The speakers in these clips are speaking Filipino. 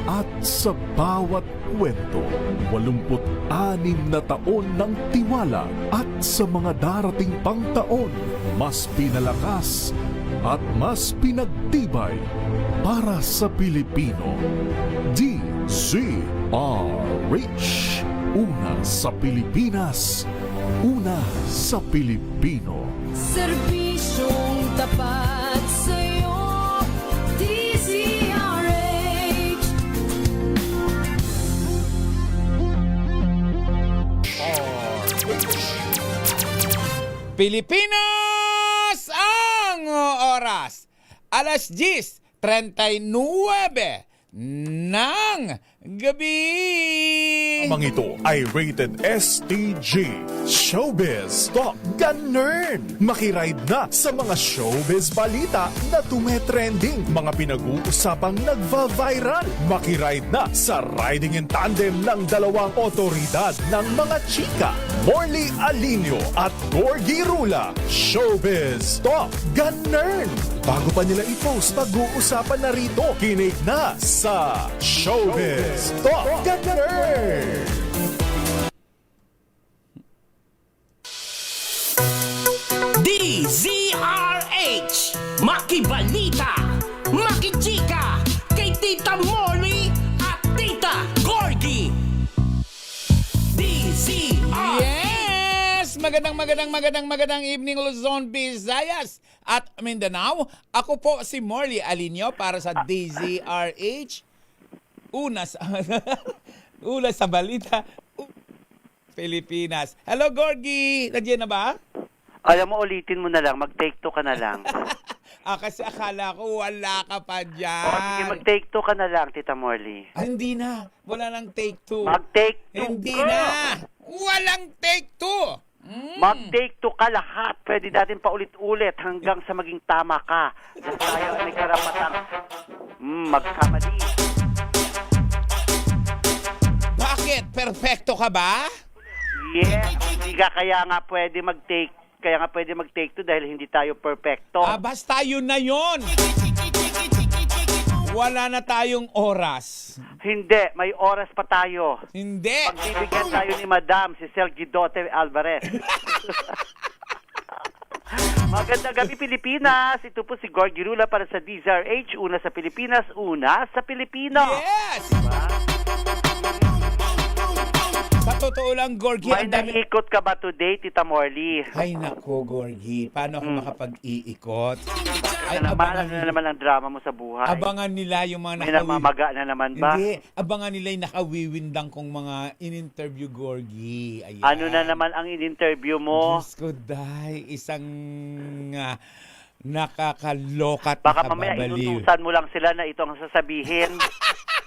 At sa bawat kwento, 86 na taon ng tiwala at sa mga darating pang taon, mas pinalakas at mas pinagtibay para sa Pilipino. DZRH. Una sa Pilipinas, una sa Pilipino. Serbisyong tapat sa'yo, DZRH. Pilipinas ang oras. Alas 10:39 ng gabi. Mga ito ay rated STG. Showbiz Talk Ganern. Makiride na sa mga showbiz balita na tumetrending. Mga pinag-uusapang nagva-viral. Makiride na sa riding in tandem ng dalawang otoridad ng mga chika. Morley Alinio at Gorgie Rula. Showbiz Talk Ganern. Bago pa nila i-post, pag-uusapan na rito. Kinig na sa Showbiz Talk Ganern. DZRH Makibalita, Makichika, kay Tita Molly at Tita Gorgie. DZRH. Yes! Magandang evening Luzon, Visayas at Mindanao. Ako po si Morley Alinio para sa DZRH. Una sa balita, Pilipinas. Hello, Gorgie! Nandiyan na ba? Alam mo, ulitin mo na lang. Mag-take two ka na lang. Kasi akala ko wala ka pa dyan. O, sige, mag-take two ka na lang, Tita Morley. Hindi na. Wala nang take two. Mag-take two Hindi ka. na. Walang take two. Mag-take two ka lahat. Pwede natin paulit-ulit hanggang sa maging tama ka. At tayo ay may karapatang magkamali. Bakit? Perfecto ka ba? Yes, hindi ka kaya nga pwede mag-take two dahil hindi tayo perfecto. Basta yun na yun. Wala na tayong oras. Hindi, may oras pa tayo. Hindi. Pagbibigyan tayo ni Madam, si Sel Gidote Alvarez. Magandang gabi, Pilipinas. Ito po si Gorgie Rula para sa DZRH. Una sa Pilipinas, una sa Pilipino. Yes! Sa totoo lang, Gorgie, May ang dami... naikot ka ba today, Tita Morley? Ay nako, Gorgie. Paano ako makapag-iikot? Ay, Ano naman ang drama mo sa buhay? abangan nila yung mga May namamaga na naman ba? Hindi. Abangan nila yung nakawiwindang kong mga in-interview, Gorgie. Ayan. Ano na naman ang in-interview mo? Diyos ko, dahi. Isang nakakalokat na Baka mamaya kababaliw. inutusan mo lang sila na ito ang sasabihin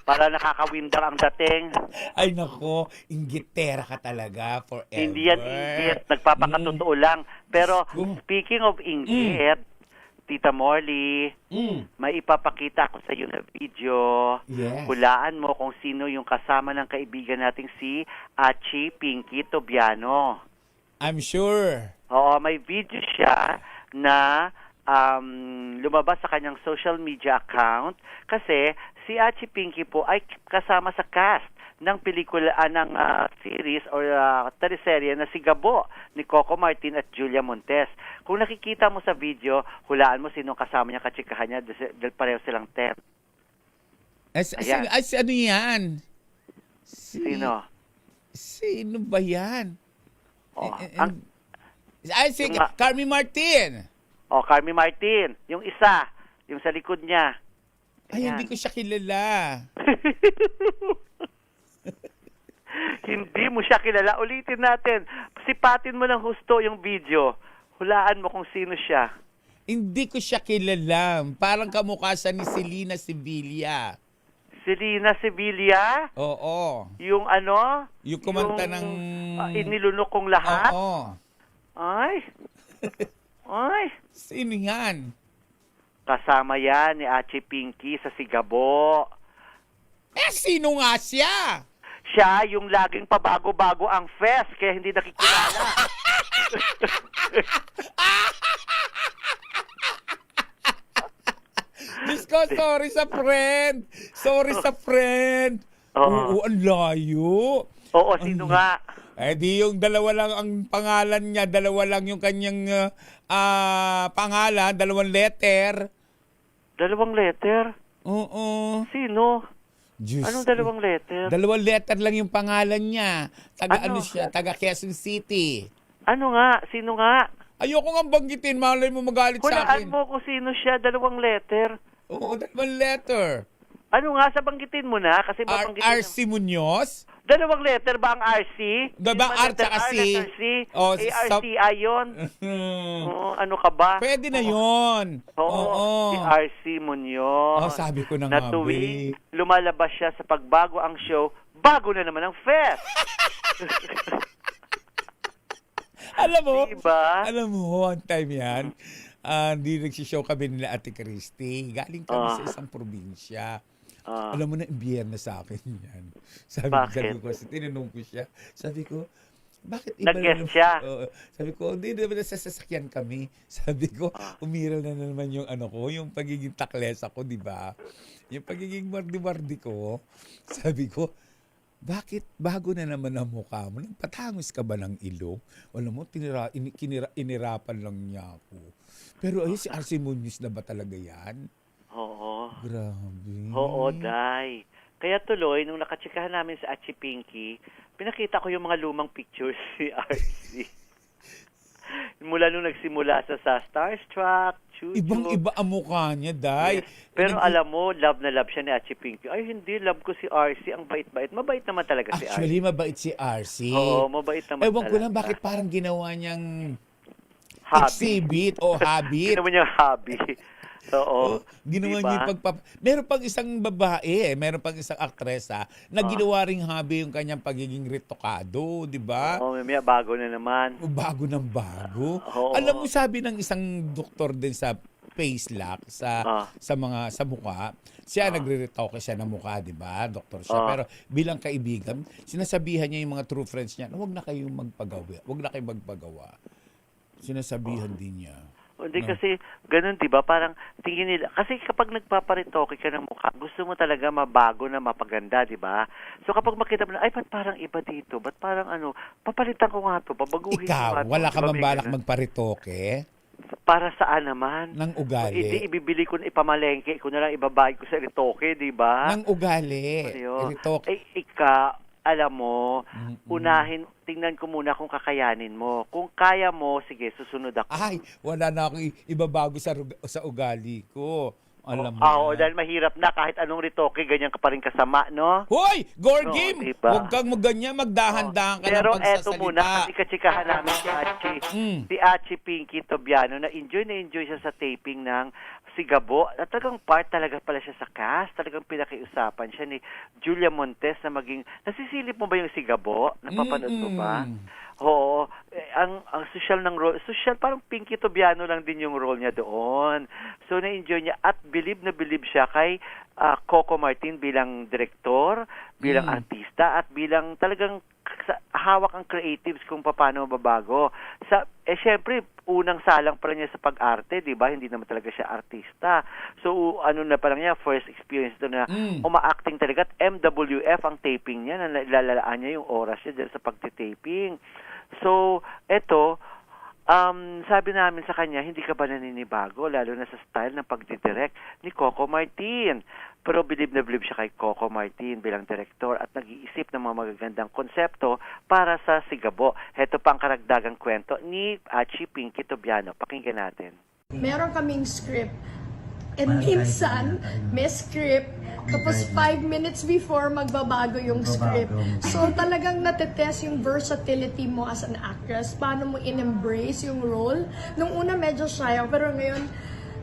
para nakakawindang ang dating. Ay nako, inggitera ka talaga forever. Hindi yan inggit, nagpapakatotoo lang. Pero speaking of inggit, Tita Morley, may ipapakita ko sa iyo na video. Yes. Hulaan mo kung sino yung kasama ng kaibigan nating si Achi Pinky Tobiano. I'm sure. Oo, may video siya na lumabas sa kanyang social media account kasi si Achi Pinky po ay kasama sa cast ng pelikula ng series or teleserye na si Gabo ni Coco Martin at Julia Montes. Kung nakikita mo sa video, hulaan mo sino kasama niya, katsikahan niya, dahil pareho silang ten. Ayan. Ano yan? Sino? Sino ba yan? Oh, Si yung ma- Carmi Martin. Carmi Martin. Yung isa, yung sa likod niya. Ay, Ayan. hindi ko siya kilala. Hindi mo siya kilala. Ulitin natin. Sipatin mo ng husto yung video. Hulaan mo kung sino siya. Hindi ko siya kilala. Parang kamukha sa ni Selena Sevilla. Selena Sevilla? Oo. Yung ano? Yung kumanta ng... inilunok kong lahat? Oo. Ay. Ay. Sino yan? Kasama yan ni Achi Pinky sa Sigabo. Sino nga siya? Siya yung laging pabago-bago ang fest kaya hindi nakikilala. Diyos ko, sorry sa friend. Sorry sa friend. Oo, ang layo. Oo, sino nga? Eh di yung dalawa lang ang pangalan niya, dalawa lang yung kanyang pangalan, dalawang letter. Dalawang letter? Oo. Sino? Diyos Anong ko. dalawang letter? Dalawang letter lang yung pangalan niya. Taga Ano? ano siya? Taga Quezon City. Ano nga? Sino nga? Ayoko nga banggitin, malay mo magalit sa Hulaan akin. mo kung sino siya, dalawang letter. Oo, dalawang letter. Ano nga, sa banggitin mo na, kasi babanggitin RC Munoz. Dalawang letter ba ang RC? Diba, Sino R tsaka C? letter C? Oh, ARCI yun? Oo, ano ka ba? Pwede na yon. Oo, si RC Munoz. Oh, sabi ko na na nga, tuwing babe. lumalabas siya sa pagbago ang show, bago na naman ang fest. Alam mo, one time yan, hindi nagsishow kami nila Ate Christy. Galing kami sa isang probinsya. Alam mo na, impyerno sa akin yan. Sabi ko, tinanong ko siya, sabi ko, bakit iba Nag-guest siya? Sabi ko, hindi naman nasasakyan kami. Sabi ko, umiral na naman yung yung pagiging taklesa ko, di ba? Yung pagiging mardi-mardi ko. Sabi ko, bakit bago na naman ang mukha mo? Patangos ka ba ng ilong? Alam mo, inirapan lang niya ako. Pero si RC Munoz na ba talaga yan? Oo. Grabe. Oo, Day. Kaya tuloy, nung nakatsikahan namin sa Achi Pinky, pinakita ko yung mga lumang pictures si RC. Mula nung nagsimula sa Starstruck, Chuchu. Ibang-iba ang mukha niya, Day. Yes. Pero alam mo, love na love siya ni Achi Pinky. Ay, hindi, love ko si RC. Ang bait-bait. Mabait naman talaga si RC. Actually, mabait si RC. Oo, mabait naman Ewan talaga. ko lang bakit parang ginawa niyang Hobby. exhibit o habit. Ginawa niyang hobby. Oo. Ginawa Diba? niya yung meron pang isang babae, meron pang isang aktresa na ginawa ring hobby yung kanyang pagiging retokado, di ba? Oo, mamaya bago na naman. Bago ng bago. Oo. Alam mo, sabi ng isang doktor din sa face lock sa mukha, siya nagre-retoke siya ng mukha, di ba? Doktor siya. Pero bilang kaibigan, sinasabihan niya yung mga true friends niya, huwag na kayong magpagawa. Huwag na kayong magpagawa. Sinasabihan din niya. Hindi kasi ganun, 'di ba? Parang tingin nila kasi kapag nagpaparitoke ka ng mukha, gusto mo talaga mabago na mapaganda, 'di ba? So kapag makita mo na ay ba't parang iba dito? Ba't parang papalitan ko nga 'to, babaguhin ko nga Ikaw, 'to. wala ka Diba, bang may balak ganun? magparitoke Para saan naman? ng ugali? Hindi ibibili ko na ipamalengke ko na lang ibabayad ko sa ritoke, 'di ba? Ng ugali. Ayun. Ritoke. Alam mo, tingnan ko muna kung kakayanin mo. Kung kaya mo, sige, susunod ako. Ay, wala na akong ibabago sa ugali ko. Alam mo Oo, na. dahil mahirap na kahit anong ritoke, ganyan ka pa rin kasama, no? Hoy! Gorgim! No, diba? Huwag kang maganyan, magdahan-dahan ka Pero ng eto pagsasalita. muna, kasi katsikahan namin si Achi Pinky Tobiano, na enjoy siya sa taping ng Sigabo. At talagang part talaga pala siya sa cast. Talagang pinakiusapan siya ni Julia Montes na maging... Nasisilip mo ba yung Sigabo? Napapanood mo ba? Oo. Ang social ng role, parang Pinky Tobiano lang din yung role niya doon. So, na-enjoy niya at bilib na bilib siya kay Coco Martin bilang direktor, bilang artista, at bilang talagang hawak ang creatives kung paano mababago. Syempre, unang salang pa rin niya sa pag-arte, di ba? Hindi naman talaga siya artista. So, na pa lang niya, first experience doon na uma-acting talaga. At MWF ang taping niya, na lalalaan niya yung oras niya dyan sa pagtitaping. So, eto, sabi namin sa kanya, hindi ka ba naninibago, lalo na sa style ng pagdidirect ni Coco Martin. Pero bilib na bilib siya kay Coco Martin bilang direktor at nag-iisip ng mga magagandang konsepto para sa Sigabo. Heto pa ang karagdagang kwento ni Achi Pinky Tobiano. Pakinggan natin. Meron kaming script. And minsan, may script, tapos 5 minutes before magbabago yung script. So talagang natetest yung versatility mo as an actress, paano mo in-embrace yung role. Nung una medyo shy ako, pero ngayon,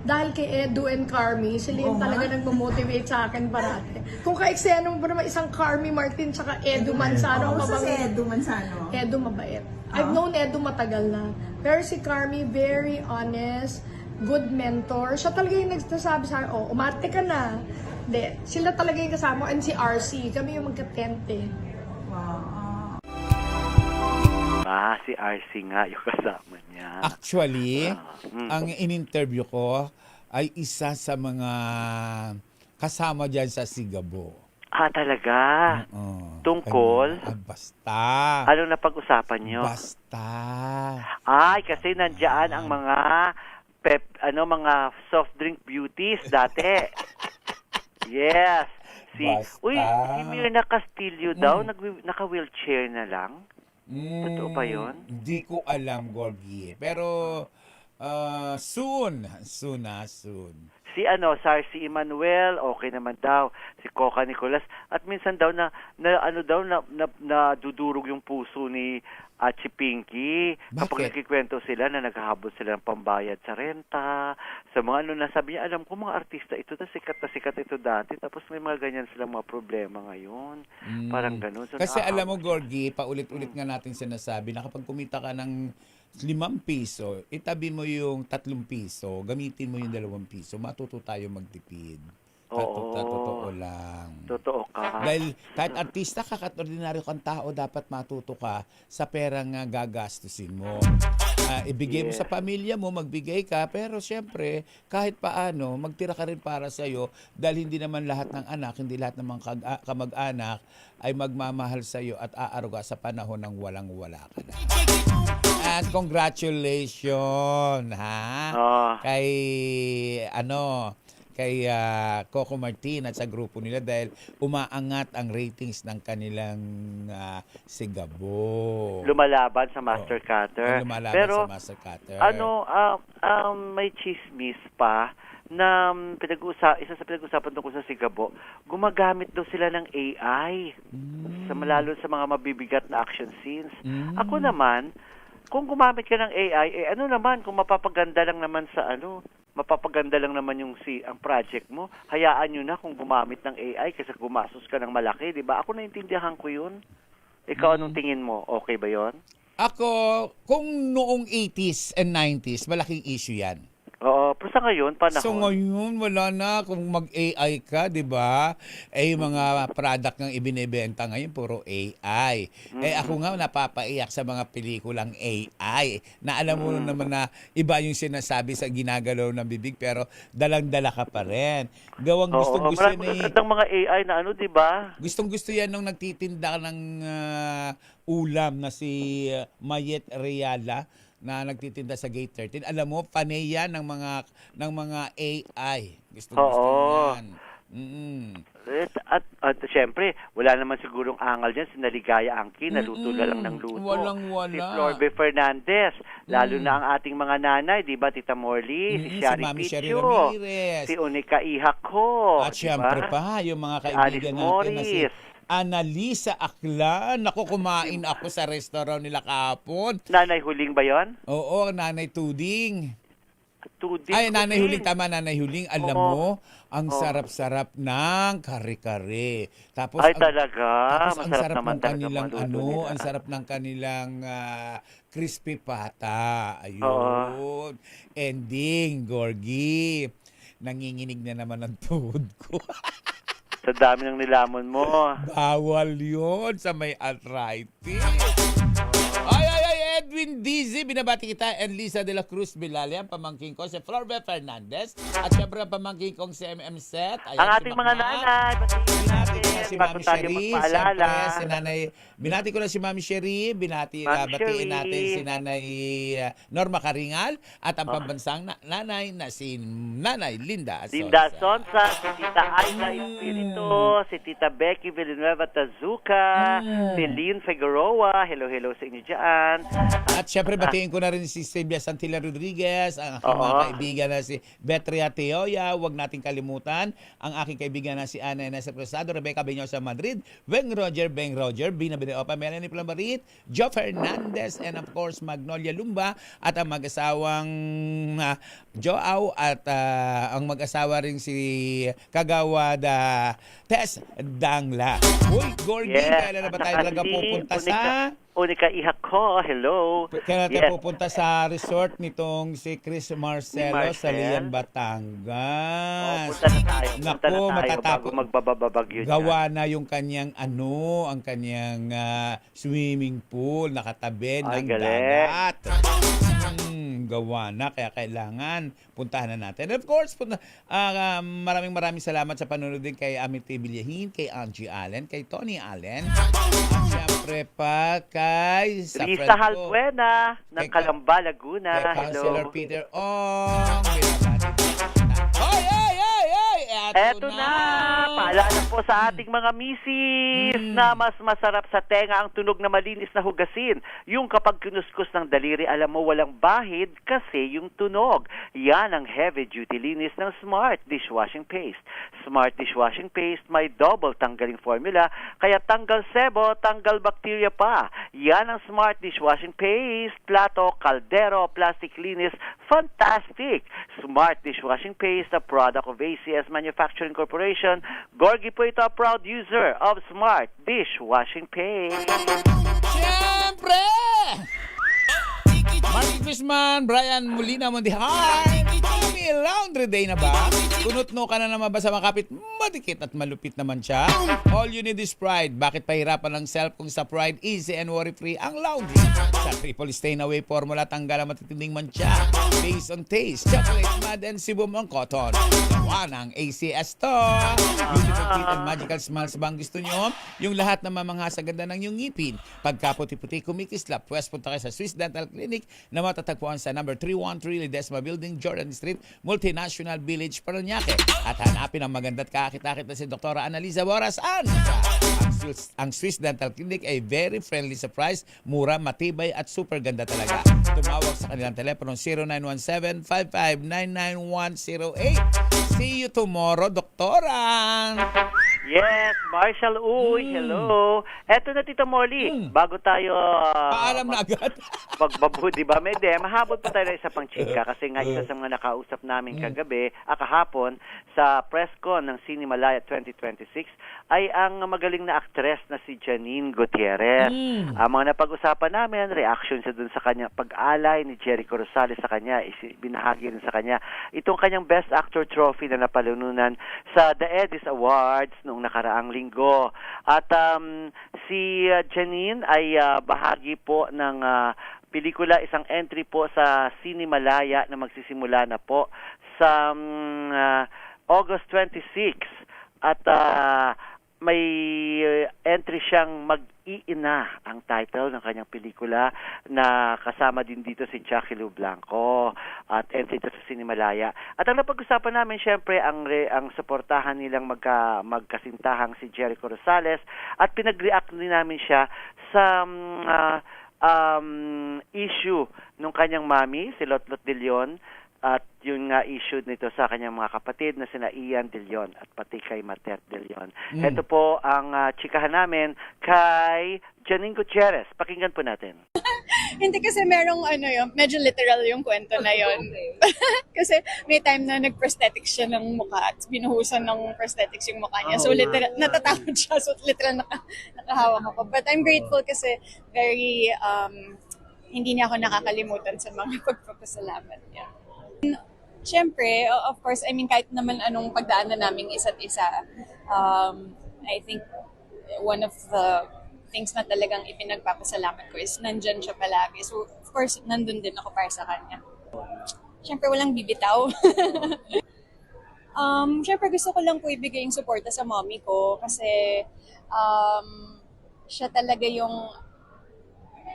dahil kay Edu and Carmi, sila yung talaga nagmamotivate sa akin parati. Kung ka-eksena mo ba naman isang Carmi Martin tsaka Edu Manzano, Gusto si Edu Manzano? Edu mabait. I've known Edu matagal na. Pero si Carmi, very honest, good mentor. Siya talaga yung nagsasabi sa akin, umarte ka na. Hindi, sila talaga yung kasama. And si RC, kami yung magka-tente. Si RC nga yung kasama niya. Actually, ang in-interview ko, ay isa sa mga kasama dyan sa Sigabo. Talaga? Oo. Tungkol? Basta. Anong napag-usapan nyo? Basta. Ay, kasi nandiyan ang mga mga soft drink beauties dati. Yes. Basta. Si Mirna Castillo daw, naka-wheelchair na lang. Totoo ba yun? Hindi ko alam, Gorgie. Pero, soon. Soon. Si Sarcy Emmanuel, okay naman daw. Si Coca Nicolas. At minsan daw nadudurog yung puso ni Achi Pinky. Kapag Bakit? nagkikwento sila na naghahabol sila ng pambayad sa renta. Sa mga nasabi niya, alam ko mga artista ito, na sikat ito dati. Tapos may mga ganyan silang mga problema ngayon. Parang ganun. So, Kasi alam mo, Gorgie, paulit-ulit nga natin sinasabi na kapag kumita ka ng 5 piso, itabi mo yung 3 piso, gamitin mo yung 2 piso, matuto tayo magtipid. Totoo lang. Totoo ka. Dahil kahit artista ka, kahit ordinaryo kang tao, dapat matuto ka sa perang gagastusin mo. Ibigay mo sa pamilya mo, magbigay ka, pero syempre, kahit paano, magtira ka rin para sa'yo dahil hindi naman lahat ng anak, hindi lahat ng mga kamag-anak ay magmamahal sa'yo at aaruga sa panahon ng walang-wala ka na. And congratulations, ha? Kay Coco Martin at sa grupo nila dahil umaangat ang ratings ng kanilang Sigabo. Lumalaban sa Master Cutter. Lumalaban sa Master Cutter. May chismis pa na isa sa pinag-usapan tungkol sa Sigabo, gumagamit daw sila ng AI lalo sa mga mabibigat na action scenes. Ako naman, kung gumamit ka ng AI, ano naman kung mapapaganda lang naman yung ang project mo, hayaan nyo na kung gumamit ng AI kasi gumastos ka ng malaki, di ba? Ako naintindihan ko yun. Ikaw, anong tingin mo? Okay ba yon? Ako, kung noong 80s and 90s, malaking issue yan. Oo, pero sa ngayon, panahon. So ngayon, wala na. Kung mag-AI ka, di ba? Mga product ng ibinebenta ngayon, puro AI. Ako nga, napapaiyak sa mga pelikulang AI. Na alam mo naman na iba yung sinasabi sa ginagalaw ng bibig, pero dalang-dala ka pa rin. Gustong-gusto ng mga AI na di ba? Gustong-gusto yan nung nagtitinda ng ulam na si Mayet Reala, na nagtitinda sa Gate 13. Alam mo, panay yan ng mga AI. Gusto yan. At syempre, wala naman sigurong angal dyan. Si Naligaya Angki, naluto na lang ng luto. Walang-wala. Si Florbe Fernandez, lalo na ang ating mga nanay, di ba, Tita Morley, si Shari Mami Sherry Picho, Ramirez, si Unica Ihako, at syempre pa, yung mga Alice kaibigan natin na si Morris, Annalisa Aklan. Naku, kumain ako sa restaurant nila kahapon. Nanay Huling ba yon? Oo, Nanay Tuding. Ay, Nanay Huling, tama, Nanay Huling. Alam mo, ang sarap-sarap ng kare-kare. Tapos, talaga. Tapos ang sarap ng kanilang ang sarap ng kanilang crispy pata. Ayun. Ending, Gorgie. Nanginginig na naman ang tuhod ko. Sa dami ng nilamon mo. Bawal yun sa may arthritis. Edwin Dizzy, binabati kita, and Lisa de la Cruz Bilale, ang pamangking ko, si Florbe Fernandez, at syempre ang pamangking kong si MM Set. Ayan, ang ating mga nanay, binati ko na si Mami Sherry, magpaalala. Binati ko na si Mami Sherry, batiin natin si Nanay Norma Karingal, at ang pambansang nanay na si Nanay Linda Sonsa. Linda Sonsa, si Tita Aida Espirito, si Tita Becky Villanueva Tazuka, si Lynn Figueroa, hello sa inyo dyan. At syempre, batiin ko na rin si Silvia Santilla Rodriguez, ang aking mga kaibigan na si Betria Teoya, huwag nating kalimutan, ang aking kaibigan na si Ana Inés Presado, Rebecca Benyosa Madrid, Beng Roger, Bina Bineopa, Melanie Plamarit, Joe Fernandez, and of course, Magnolia Lumba, at ang mag-asawang Joao, at ang mag-asawa rin si Kagawad Tess Dangla. Uy, Gorgie, kailan na ba tayo talaga pupunta sa... Unica Ihako, hello. Kaya natin pupunta sa resort nitong si Chris Marcelo sa Lian, Batangas. Punta na tayo. Naku, matatapos. Bago magbababagyo gawa na yung kanyang ang kanyang swimming pool nakatabi ng dagat. bagong gawa na, kaya kailangan puntahan na natin. And of course, maraming salamat sa panonood din kay Amity Villahin, kay Angie Allen, kay Tony Allen, at syempre pa kay sa friend Lisa ko, Halbuena ng Kay- Calamba, Laguna. kay Councilor Hello. Peter Ong. Ay! Eto na! Paalala po sa ating mga misis na mas masarap sa tenga ang tunog na malinis na hugasin. Yung kapag kinuskus ng daliri, alam mo walang bahid kasi yung tunog. Yan ang heavy-duty linis ng Smart Dishwashing Paste. Smart Dishwashing Paste may double tanggaling formula, kaya tanggal sebo, tanggal bakterya pa. Yan ang Smart Dishwashing Paste. Plato, kaldero, plastic linis, fantastic! Smart Dishwashing Paste, a product of ACS Manufacturing Corporation. Gorgie po ito, a proud user of Smart Dishwashing Paste. Siyempre! Marky Chrisman, Brian Molina Mondihan, may laundry day na ba? Kunot-no ka na naman ba sa makapit? Madikit at malupit naman siya. All you need is Pride. Bakit pahirapan ng self kung sa Pride, easy and worry-free ang laundry? Sa triple stain away formula, tanggal ang matitinding mancha. Based on taste, chocolate, mud, and sibum ang cotton. Gawa ng ACS to. Beautiful teeth and magical smiles ba ang gusto nyo? Yung lahat na mamangha sa ganda ng iyong ngipin. Pagka puti-puti kumikislap, pwes punta kayo sa Swiss Dental Clinic na matatagpuan sa number 313 Ledesma Building, Jordan Street, Multinational Village, Parañaque. At hanapin ang maganda at kakit-akit na si Dr. Annalisa Boras. Ang Swiss Dental Clinic ay very friendly sa price, mura, matibay at super ganda talaga. Tumawag sa kanilang telepono 0917-5599108. See you tomorrow, Doktora! Yes, Marshall Uy, hello. Eto na, Tita Molly, bago tayo Paalam na agad. magbabu, di ba? Mahabot pa tayo ng isa pang chika kasi nga isa sa mga nakausap namin kagabi, kahapon, sa press con ng Cinemalaya 2026 ay ang magaling na aktres na si Janine Gutierrez. Ang mga napag-usapan namin, reaction siya dun sa kanya, pag-alay ni Jericho Rosales sa kanya, binahagi rin sa kanya itong kanyang Best Actor Trophy na napalununan sa The Edis Awards noong nakaraang linggo. At si Janine ay bahagi po ng pelikula, isang entry po sa Cinemalaya na magsisimula na po sa August 26. At may entry siyang Mag-iina ang title ng kanyang pelikula na kasama din dito si Jackie Lou Blanco at entry dito sa Cinemalaya. At ang napag-usapan namin syempre ang suportahan nilang magkasintahang si Jericho Rosales at pinag-react din namin siya sa issue nung kanyang mami, si Lotlot De Leon, at yung issue nito sa kanyang mga kapatid na sina Ian De Leon at pati kay Matet De Leon. Ito po ang chikahan namin kay Janine Gutierrez. Pakinggan po natin. Hindi kasi merong medyo literal yung kwento na yon. Kasi may time na nag-prosthetics siya ng mukha at binuhusan ng prosthetics yung mukha niya. So literal, natatakot siya. So literal nakahawak ako. But I'm grateful kasi very, hindi niya ako nakakalimutan sa mga pagpapasalamat niya. Siyempre, of course, I mean, kahit naman anong pagdaanan naming isa't isa, I think one of the things na talagang ipinagpapasalamat ko is nandyan siya palagi. So, of course, nandun din ako para sa kanya. Siyempre, walang bibitaw. Siyempre, gusto ko lang po ibigay yung suporta sa mommy ko kasi siya talaga yung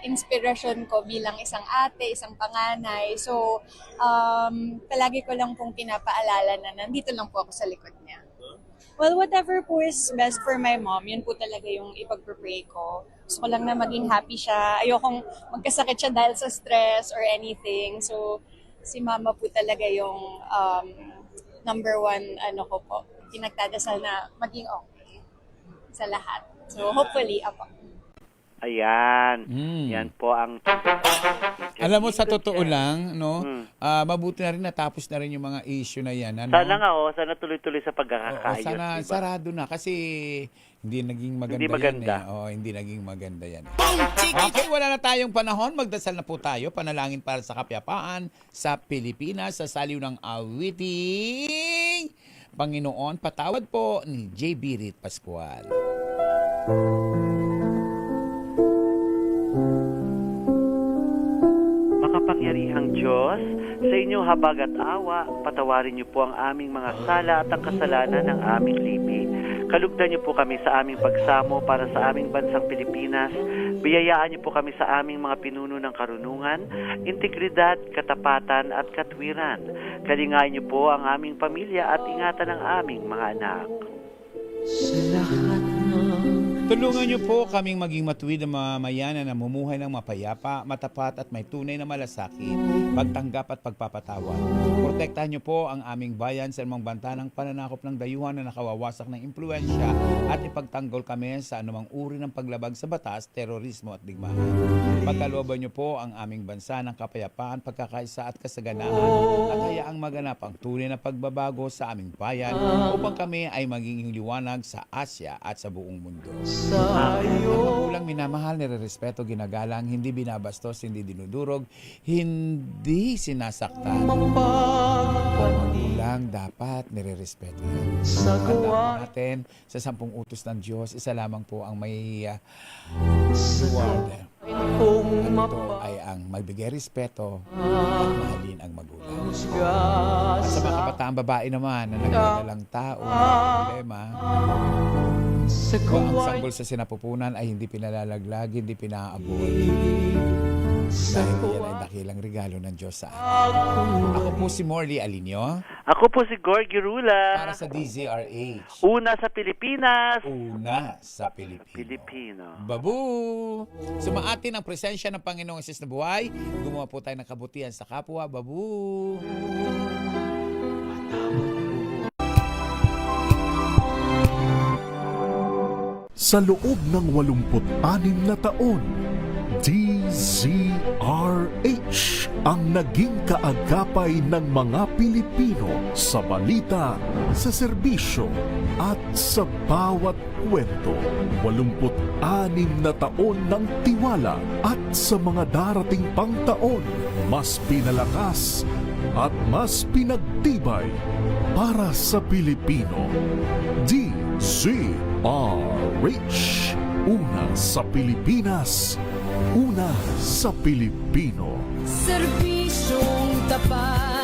inspirasyon ko bilang isang ate, isang panganay. So, palagi ko lang pong pinapaalala na nandito lang po ako sa likod niya. Well, whatever po is best for my mom, yun po talaga yung ipag-pray ko. Gusto ko lang na maging happy siya. Ayokong magkasakit siya dahil sa stress or anything. So, si mama po talaga yung number one, ko po, pinagdadasal na maging okay sa lahat. So, hopefully, ako. Ayan. Yan po ang... Alam mo, sa totoo lang, no, mabuti na rin natapos na rin yung mga issue na yan. Ano? Sana nga, sana tuloy-tuloy sa pagkakakayos. Sana diba? sarado na kasi hindi naging maganda, Hindi maganda. yan. Hindi naging maganda yan. Okay, wala na tayong panahon. Magdasal na po tayo. Panalangin para sa kapayapaan sa Pilipinas sa saliw ng awiting. Panginoon, patawad po ni J.B. Rit Pascual. Makapangyarihang Diyos, inyong habag at awa, patawarin niyo po ang aming mga sala at ang kasalanan ng aming lipi. Kalugdan niyo po kami sa aming pagsamo para sa aming bansang Pilipinas. Biyayaan niyo po kami sa aming mga pinuno ng karunungan, integridad, katapatan at katwiran. Kalingayin niyo po ang aming pamilya at ingatan ang aming mga anak. Tulungan niyo po kaming maging matuwid na mamamayan na namumuhay ng mapayapa, matapat at may tunay na malasakit, pagtanggap at pagpapatawad. Protektahan niyo po ang aming bayan sa anumang banta ng pananakop ng dayuhan na nakawawasak ng impluensya at ipagtanggol kami sa anumang uri ng paglabag sa batas, terorismo at digmaan. Pagkalooban niyo po ang aming bansa ng kapayapaan, pagkakaisa at kasaganahan at hayaang maganap ang tunay na pagbabago sa aming bayan upang kami ay magiging liwanag sa Asya at sa buong mundo. Ang magulang minamahal, nire-respeto, ginagalang, hindi binabastos, hindi dinudurog, hindi sinasaktan. Ang magulang dapat nire-respeto yan. Tandaan po natin, sa 10 utos ng Diyos, isa lamang po ang may reward. At ito ay ang magbigay respeto at mahalin ang magulang. At sa mga kabataang babae naman na nagdadalang tao, problema, kung ang sanggol sa sinapupunan ay hindi pinalalaglag, hindi pinaaabot. Dahil yan ay dakilang regalo ng Diyos sa atin. Ako po si Morley Alinio. Ako po si Gorgie Rula. Para sa DZRH. Una sa Pilipinas. Una sa Pilipino. Pilipino. Babu! Sumaatin ang presensya ng Panginoong Isus na buhay. Gumawa po tayo ng kabutihan sa kapwa. Babu! Sa loob ng 86 na taon, DZRH ang naging kaagapay ng mga Pilipino sa balita, sa serbisyo at sa bawat kwento. 86 na taon ng tiwala at sa mga darating pang taon, mas pinalakas at mas pinagtibay para sa Pilipino. DZRH. Una sa Pilipinas, una sa Pilipino. Serbisyong tapat